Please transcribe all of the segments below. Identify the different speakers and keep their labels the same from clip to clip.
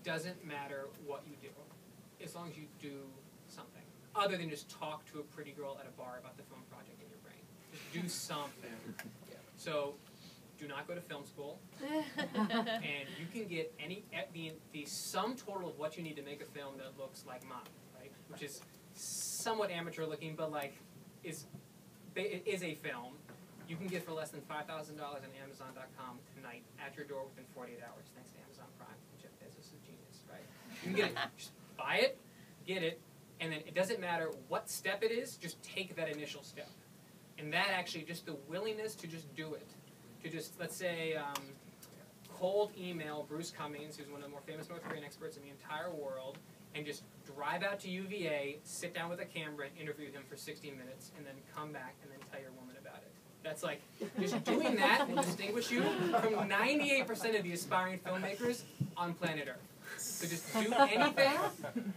Speaker 1: doesn't matter what you do, as long as you do something, other than just talk to a pretty girl at a bar about the film project in your brain. Just do something. So, do not go to film school, and you can get the sum total of what you need to make a film that looks like mine, right? Which is somewhat amateur looking, but like is a film. You can get for less than $5,000 on Amazon.com tonight at your door within 48 hours, thanks to Amazon Prime. Jeff Bezos is a genius, right? You can get it, just buy it, get it, and then it doesn't matter what step it is, just take that initial step. And that actually, just the willingness to just do it. To just, let's say, cold email Bruce Cummings, who's one of the more famous North Korean experts in the entire world, and just drive out to UVA, sit down with a camera, and interview him for 60 minutes, and then come back and then tell your woman about it. That's like, just doing that will distinguish you from 98% of the aspiring filmmakers on planet Earth. So just do anything.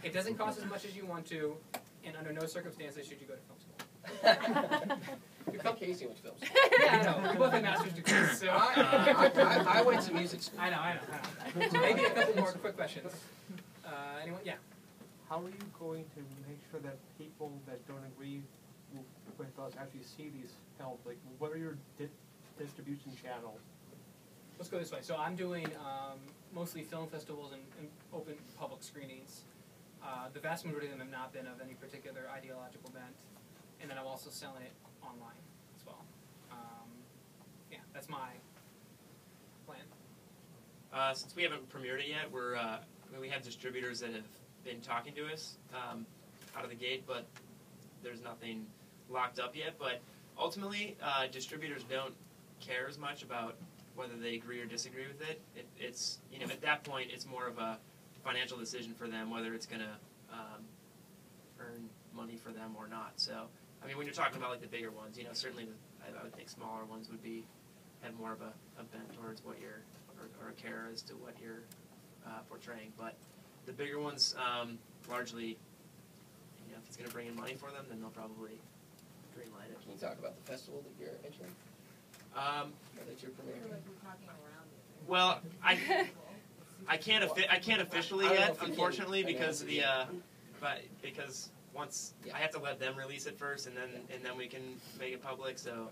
Speaker 1: It doesn't cost as much as you want to, and under no circumstances should you go to film school.
Speaker 2: Casey went to film school.
Speaker 1: Yeah, I know. We both have master's degrees, so...
Speaker 2: I went to music school.
Speaker 1: I know. So maybe a couple more quick questions. Anyone? Yeah.
Speaker 3: How are you going to make sure that people that don't agree with us actually see these films? Like, what are your distribution channels?
Speaker 1: Let's go this way. So I'm doing mostly film festivals and open public screenings. The vast majority of them have not been of any particular ideological bent. And then I'm also selling it online as well. Yeah, that's my plan.
Speaker 4: Since we haven't premiered it yet, we have distributors that have been talking to us out of the gate, but there's nothing locked up yet. But ultimately, distributors don't care as much about whether they agree or disagree with it. It's at that point, it's more of a financial decision for them whether it's going to earn money for them or not. So, I mean, when you're talking about like the bigger ones, certainly I would think smaller ones would have more of a bent towards what you're or a care as to what you're portraying. But the bigger ones, largely, if it's going to bring in money for them, then they'll probably greenlight it.
Speaker 2: Can you talk about the festival that you're entering? Or that you're premiering?
Speaker 4: Well, I can't officially yet, unfortunately, because because once I have to let them release it first, and then we can make it public. So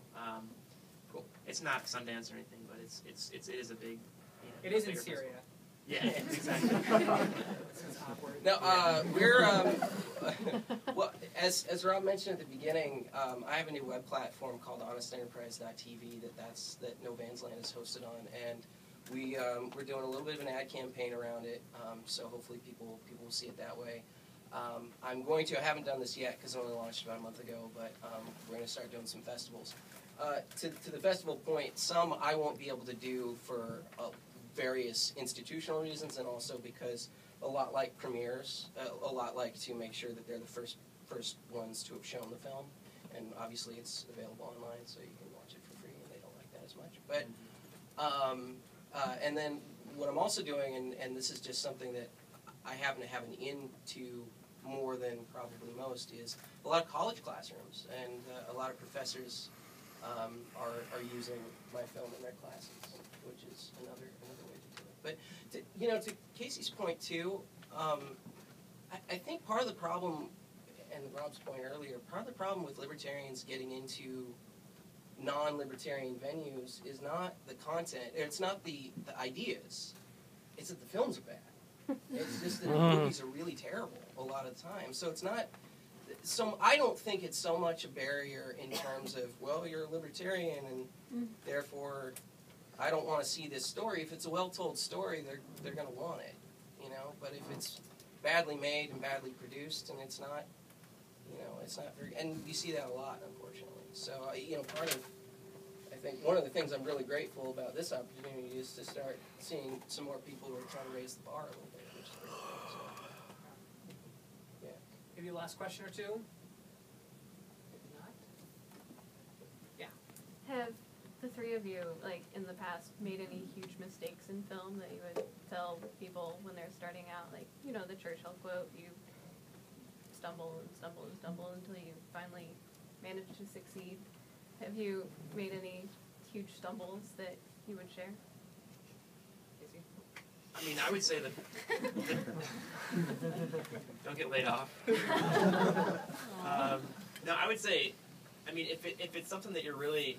Speaker 2: cool.
Speaker 4: It's not Sundance or anything, but it is a big.
Speaker 1: It is in Syria.
Speaker 4: Yeah, exactly.
Speaker 2: Now, we're, well, as Rob mentioned at the beginning, I have a new web platform called honestenterprise.tv that No Man's Land is hosted on, and we're doing a little bit of an ad campaign around it, so hopefully people will see it that way. I haven't done this yet because I only launched about a month ago, but we're going to start doing some festivals. To the festival point, some I won't be able to do for various institutional reasons, and also because a lot like premieres, a lot like to make sure that they're the first ones to have shown the film, and obviously it's available online, so you can watch it for free, and they don't like that as much. But and then what I'm also doing, and this is just something that I happen to have an into more than probably most, is a lot of college classrooms, and a lot of professors are using my film in their classes, which is another way to do it. But to Casey's point too, I think part of the problem, and Rob's point earlier, part of the problem with libertarians getting into non-libertarian venues is not the content, it's not the ideas, it's that the films are bad. It's just that the movies are really terrible a lot of the time. So it's not. I don't think it's so much a barrier in terms of, well, you're a libertarian and therefore I don't want to see this story. If it's a well-told story, they're going to want it, But if it's badly made and badly produced, and it's not, it's not very. And you see that a lot, unfortunately. So part of, I think one of the things I'm really grateful about this opportunity is to start seeing some more people who are trying to raise the bar a little bit. Which is really cool, so. Yeah.
Speaker 1: Maybe a last question or two? If not, yeah.
Speaker 5: Have the three of you, in the past, made any huge mistakes in film that you would tell people when they're starting out? The Churchill quote, you stumble and stumble and stumble until you finally manage to succeed. Have you made any huge stumbles that you would share?
Speaker 4: I mean, I would say that don't get laid off. No, I would say, I mean, if it's something that you're really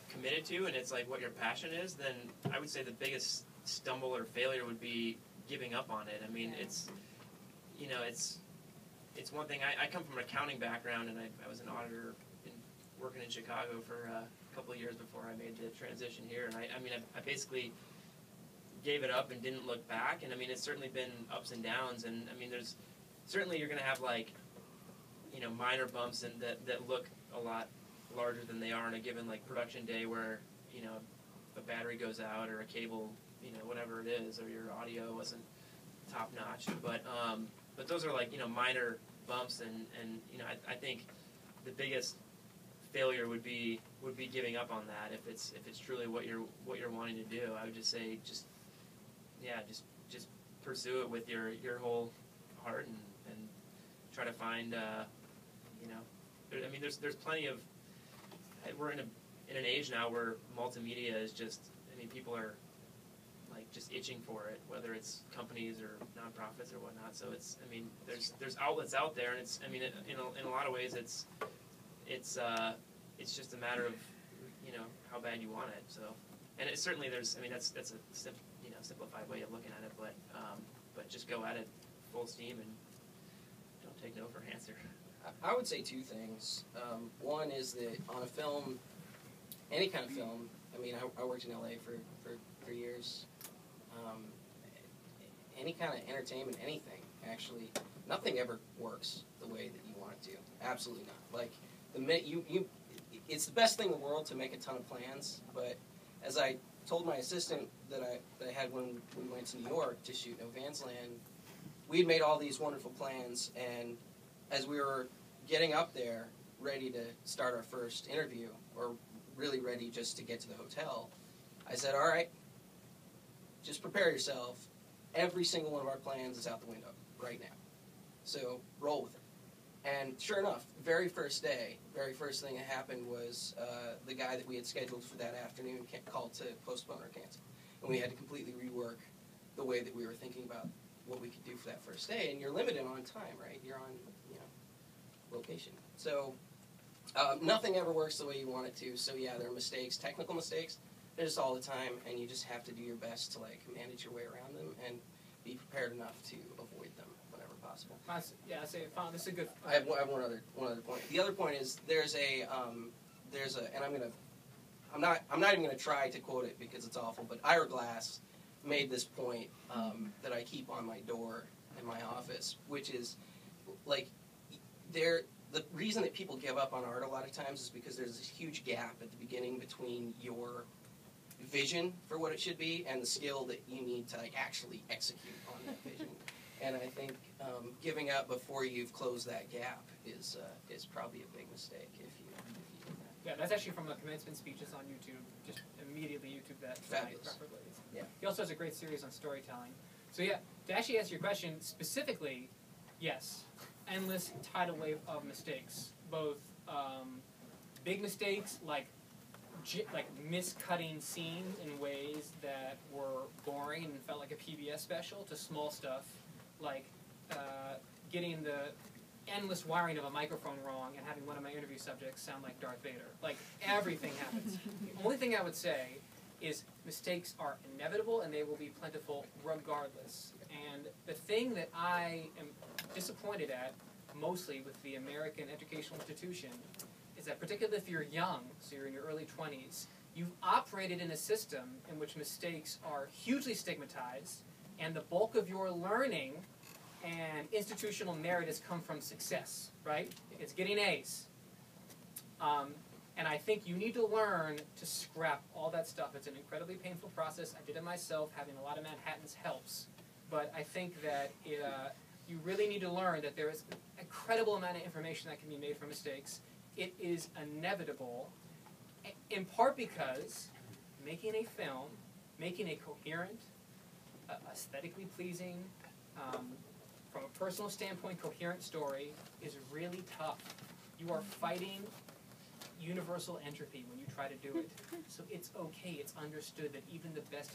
Speaker 4: committed to and it's like what your passion is, then I would say the biggest stumble or failure would be giving up on it. I mean, it's one thing. I come from an accounting background, and I was an auditor working in Chicago for a couple of years before I made the transition here. And I basically gave it up and didn't look back. And I mean, it's certainly been ups and downs. And I mean, there's certainly you're going to have like, minor bumps and that look a lot larger than they are on a given like production day where, a battery goes out or a cable, whatever it is, or your audio wasn't top notch. But those are like, minor bumps and I think the biggest failure would be giving up on that if it's truly what you're wanting to do. I would just say just pursue it with your whole heart and try to find there's plenty of, we're in an age now where multimedia is just, people are like just itching for it, whether it's companies or nonprofits or whatnot. So it's, there's outlets out there, and it's, in a lot of ways it's just a matter of, how bad you want it. So, and it certainly there's, that's a simplified way of looking at it, but just go at it full steam and don't take no for an answer.
Speaker 2: I would say two things. One is that on a film, any kind of film, I worked in LA for years. Any kind of entertainment, anything, actually, nothing ever works the way that you want it to. Absolutely not. Like, the minute it's the best thing in the world to make a ton of plans, but as I told my assistant that I had when we went to New York to shoot No Man's Land, we had made all these wonderful plans, and as we were getting up there, ready to start our first interview, or really ready just to get to the hotel, I said, all right, just prepare yourself. Every single one of our plans is out the window right now. So roll with it. And sure enough, very first day, very first thing that happened was the guy that we had scheduled for that afternoon called to postpone or cancel. And we had to completely rework the way that we were thinking about what we could do for that first day. And you're limited on time, right? You're on, location. So nothing ever works the way you want it to. So yeah, there are mistakes, technical mistakes. They're just all the time, and you just have to do your best to manage your way around them and be prepared enough to avoid them whenever possible.
Speaker 1: Yeah, I say, this is a good.
Speaker 2: I have one other point. The other point is there's a, and I'm not even gonna try to quote it because it's awful, but Ira Glass made this point that I keep on my door in my office, which is the reason that people give up on art a lot of times is because there's this huge gap at the beginning between your vision for what it should be and the skill that you need to actually execute on that vision. And I think giving up before you've closed that gap is probably a big mistake if you do that.
Speaker 1: Yeah, that's actually from the commencement speeches on YouTube. Just immediately YouTube that tonight, preferably.
Speaker 2: Yeah.
Speaker 1: He also has a great series on storytelling. So yeah, to actually answer your question specifically, yes, endless tidal wave of mistakes, both big mistakes like miscutting scenes in ways that were boring and felt like a PBS special, to small stuff like getting the endless wiring of a microphone wrong and having one of my interview subjects sound like Darth Vader. Like, everything happens. The only thing I would say is mistakes are inevitable and they will be plentiful regardless. And the thing that I am disappointed at mostly with the American educational institution is that, particularly if you're young, so you're in your early 20s, you've operated in a system in which mistakes are hugely stigmatized, and the bulk of your learning and institutional merit has come from success, right? It's getting A's. And I think you need to learn to scrap all that stuff. It's an incredibly painful process. I did it myself. Having a lot of Manhattans helps. But I think that you really need to learn that there is an incredible amount of information that can be made from mistakes. It is inevitable, in part because making a film, making a coherent, aesthetically pleasing, from a personal standpoint, coherent story is really tough. You are fighting universal entropy when you try to do it. So it's okay, it's understood that even the best